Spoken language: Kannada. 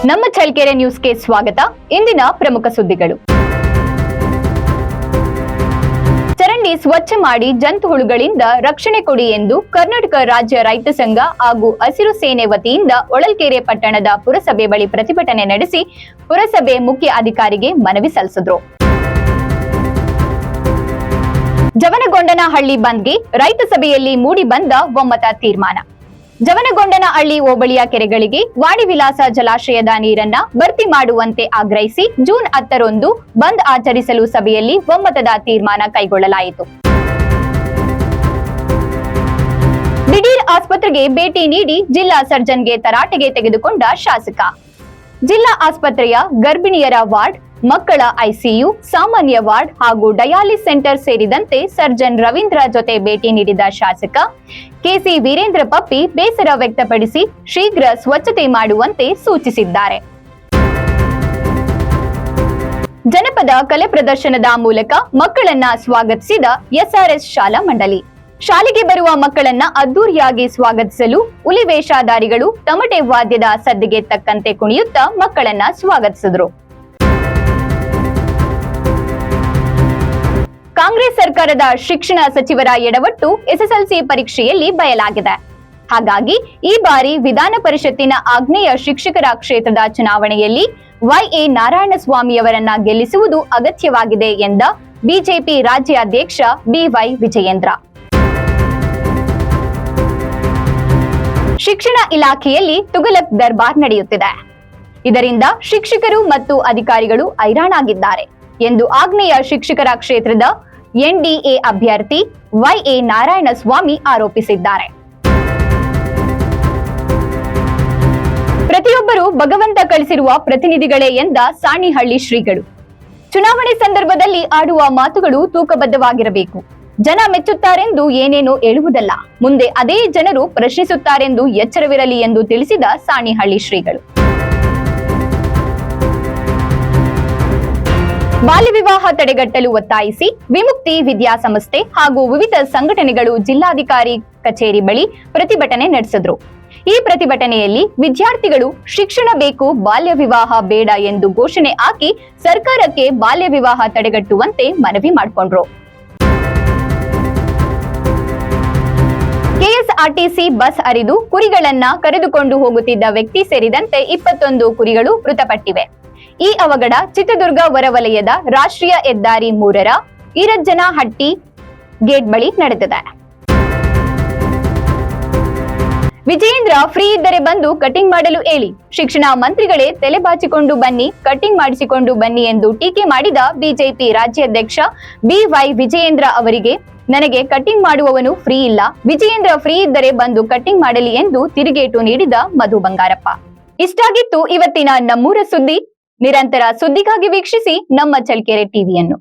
ನಮ್ಮ ಚಳ್ಳಕೆರೆ ನ್ಯೂಸ್ಗೆ ಸ್ವಾಗತ. ಇಂದಿನ ಪ್ರಮುಖ ಸುದ್ದಿಗಳು. ಚರಂಡಿ ಸ್ವಚ್ಛ ಮಾಡಿ ಜಂತು ಹುಳುಗಳಿಂದ ರಕ್ಷಣೆ ಕೊಡಿ ಎಂದು ಕರ್ನಾಟಕ ರಾಜ್ಯ ರೈತ ಸಂಘ ಹಾಗೂ ಹಸಿರು ಸೇನೆ ವತಿಯಿಂದ ಹೊಳಲ್ಕೆರೆ ಪಟ್ಟಣದ ಪುರಸಭೆ ಬಳಿ ಪ್ರತಿಭಟನೆ ನಡೆಸಿ ಪುರಸಭೆ ಮುಖ್ಯ ಅಧಿಕಾರಿಗೆ ಮನವಿ ಸಲ್ಲಿಸಿದರು. ಜವನಗೊಂಡನಹಳ್ಳಿ ಬಂದ್ಗೆ ರೈತ ಸಭೆಯಲ್ಲಿ ಮೂಡಿ ಬಂದ ಒಮ್ಮತ ತೀರ್ಮಾನ. ಜವನಗೊಂಡನಹಳ್ಳಿ ಹೋಬಳಿಯ ಕೆರೆಗಳಿಗೆ ವಾಣಿವಿಲಾಸ ಜಲಾಶಯದ ನೀರನ್ನ ಭರ್ತಿ ಮಾಡುವಂತೆ ಆಗ್ರಹಿಸಿ ಜೂನ್ 10ರಂದು ಬಂದ್ ಆಚರಿಸಲು ಸಭೆಯಲ್ಲಿ ಒಮ್ಮತದ ತೀರ್ಮಾನ ಕೈಗೊಳ್ಳಲಾಯಿತು. ದಿಢೀರ್ ಆಸ್ಪತ್ರೆಗೆ ಭೇಟಿ ನೀಡಿ ಜಿಲ್ಲಾ ಸರ್ಜನ್ಗೆ ತರಾಟೆಗೆ ತೆಗೆದುಕೊಂಡ ಶಾಸಕ. ಜಿಲ್ಲಾ ಆಸ್ಪತ್ರೆಯ ಗರ್ಭಿಣಿಯರ ವಾರ್ಡ್, ಮಕ್ಕಳ ಐಸಿಯು, ಸಾಮಾನ್ಯ ವಾರ್ಡ್ ಹಾಗೂ ಡಯಾಲಿಸ್ ಸೆಂಟರ್ ಸೇರಿದಂತೆ ಸರ್ಜನ್ ರವೀಂದ್ರ ಜೊತೆ ಭೇಟಿ ನೀಡಿದ ಶಾಸಕ ಕೆಸಿ ವೀರೇಂದ್ರ ಪಪ್ಪಿ ಬೇಸರ ವ್ಯಕ್ತಪಡಿಸಿ ಶೀಘ್ರ ಸ್ವಚ್ಛತೆ ಮಾಡುವಂತೆ ಸೂಚಿಸಿದ್ದಾರೆ. ಜನಪದ ಕಲೆ ಪ್ರದರ್ಶನದ ಮೂಲಕ ಮಕ್ಕಳನ್ನ ಸ್ವಾಗತಿಸಿದ ಎಸ್ಆರ್ಎಸ್ ಶಾಲಾ ಮಂಡಳಿ. ಶಾಲೆಗೆ ಬರುವ ಮಕ್ಕಳನ್ನ ಅದ್ದೂರಿಯಾಗಿ ಸ್ವಾಗತಿಸಲು ಹುಲಿ ವೇಷಧಾರಿಗಳು ತಮಟೆ ವಾದ್ಯದ ಸದ್ದಿಗೆ ತಕ್ಕಂತೆ ಕುಣಿಯುತ್ತಾ ಮಕ್ಕಳನ್ನ ಸ್ವಾಗತಿಸಿದರು. ಕಾಂಗ್ರೆಸ್ ಸರ್ಕಾರದ ಶಿಕ್ಷಣ ಸಚಿವರ ಎಡವಟ್ಟು ಎಸ್ಎಸ್ಎಲ್ಸಿ ಪರೀಕ್ಷೆಯಲ್ಲಿ ಬಯಲಾಗಿದೆ. ಹಾಗಾಗಿ ಈ ಬಾರಿ ವಿಧಾನ ಪರಿಷತ್ತಿನ ಆಗ್ನೇಯ ಶಿಕ್ಷಕರ ಕ್ಷೇತ್ರದ ಚುನಾವಣೆಯಲ್ಲಿ ವೈಎ ನಾರಾಯಣಸ್ವಾಮಿಯವರನ್ನ ಗೆಲ್ಲಿಸುವುದು ಅಗತ್ಯವಾಗಿದೆ ಎಂದ ಬಿಜೆಪಿ ರಾಜ್ಯಾಧ್ಯಕ್ಷ ಬಿವೈ ವಿಜಯೇಂದ್ರ. ಶಿಕ್ಷಣ ಇಲಾಖೆಯಲ್ಲಿ ತುಗಲಕ್ ದರ್ಬಾರ್ ನಡೆಯುತ್ತಿದೆ. ಇದರಿಂದ ಶಿಕ್ಷಕರು ಮತ್ತು ಅಧಿಕಾರಿಗಳು ಹೈರಾಣಾಗಿದ್ದಾರೆ ಎಂದು ಆಗ್ನೇಯ ಶಿಕ್ಷಕರ ಕ್ಷೇತ್ರದ ಎನ್ಡಿಎ ಅಭ್ಯರ್ಥಿ ವೈಎ ನಾರಾಯಣಸ್ವಾಮಿ ಆರೋಪಿಸಿದ್ದಾರೆ. ಪ್ರತಿಯೊಬ್ಬರು ಭಗವಂತ ಕಳಿಸಿರುವ ಪ್ರತಿನಿಧಿಗಳೇ ಎಂದ ಸಾಣಿಹಳ್ಳಿ ಶ್ರೀಗಳು. ಚುನಾವಣೆ ಸಂದರ್ಭದಲ್ಲಿ ಆಡುವ ಮಾತುಗಳು ತೂಕಬದ್ಧವಾಗಿರಬೇಕು. ಜನ ಮೆಚ್ಚುತ್ತಾರೆಂದು ಏನೇನೋ ಹೇಳುವುದಲ್ಲ, ಮುಂದೆ ಅದೇ ಜನರು ಪ್ರಶ್ನಿಸುತ್ತಾರೆಂದು ಎಚ್ಚರವಿರಲಿ ಎಂದು ತಿಳಿಸಿದ ಸಾಣಿಹಳ್ಳಿ ಶ್ರೀಗಳು. ಬಾಲ್ಯ ವಿವಾಹ ತಡೆಗಟ್ಟಲು ಒತ್ತಾಯಿಸಿ ವಿಮುಕ್ತಿ ವಿದ್ಯಾಸಂಸ್ಥೆ ಹಾಗೂ ವಿವಿಧ ಸಂಘಟನೆಗಳು ಜಿಲ್ಲಾಧಿಕಾರಿ ಕಚೇರಿ ಬಳಿ ಪ್ರತಿಭಟನೆ ನಡೆಸಿದ್ರು. ಈ ಪ್ರತಿಭಟನೆಯಲ್ಲಿ ವಿದ್ಯಾರ್ಥಿಗಳು ಶಿಕ್ಷಣ ಬೇಕು, ಬಾಲ್ಯ ವಿವಾಹ ಬೇಡ ಎಂದು ಘೋಷಣೆ ಹಾಕಿ ಸರ್ಕಾರಕ್ಕೆ ಬಾಲ್ಯ ವಿವಾಹ ತಡೆಗಟ್ಟುವಂತೆ ಮನವಿ ಮಾಡಿಕೊಂಡ್ರು. ಕೆಎಸ್ಆರ್ಟಿಸಿ ಬಸ್ ಹರಿದು ಕುರಿಗಳನ್ನ ಕರೆದುಕೊಂಡು ಹೋಗುತ್ತಿದ್ದ ವ್ಯಕ್ತಿ ಸೇರಿದಂತೆ 21 ಕುರಿಗಳು ಮೃತಪಟ್ಟಿವೆ. ಈ ಅವಘಡ ಚಿತ್ರದುರ್ಗ ಹೊರವಲಯದ ರಾಷ್ಟ್ರೀಯ ಹೆದ್ದಾರಿ 3ರ ಈರಜ್ಜನಹಟ್ಟಿ ಗೇಟ್ ಬಳಿ ನಡೆದಿದೆ. ವಿಜಯೇಂದ್ರ ಫ್ರೀ ಇದ್ದರೆ ಬಂದು ಕಟಿಂಗ್ ಮಾಡಲು ಹೇಳಿ, ಶಿಕ್ಷಣ ಮಂತ್ರಿಗಳೇ ತಲೆ ಬಾಚಿಕೊಂಡು ಬನ್ನಿ, ಕಟಿಂಗ್ ಮಾಡಿಸಿಕೊಂಡು ಬನ್ನಿ ಎಂದು ಟೀಕೆ ಮಾಡಿದ ಬಿಜೆಪಿ ರಾಜ್ಯಾಧ್ಯಕ್ಷ ಬಿವೈ ವಿಜಯೇಂದ್ರ ಅವರಿಗೆ ನನಗೆ ಕಟಿಂಗ್ ಮಾಡುವವನು ಫ್ರೀ ಇಲ್ಲ, ವಿಜಯೇಂದ್ರ ಫ್ರೀ ಇದ್ದರೆ ಬಂದು ಕಟಿಂಗ್ ಮಾಡಲಿ ಎಂದು ತಿರುಗೇಟು ನೀಡಿದ ಮಧು ಬಂಗಾರಪ್ಪ. ಇಷ್ಟಾಗಿತ್ತು ಇವತ್ತಿನ ನಮ್ಮೂರ ಸುದ್ದಿ. ನಿರಂತರ ಸುದ್ದಿಗಾಗಿ ವೀಕ್ಷಿಸಿ ನಮ್ಮ ಚಳ್ಳಕೆರೆ ಟಿವಿಯನ್ನು.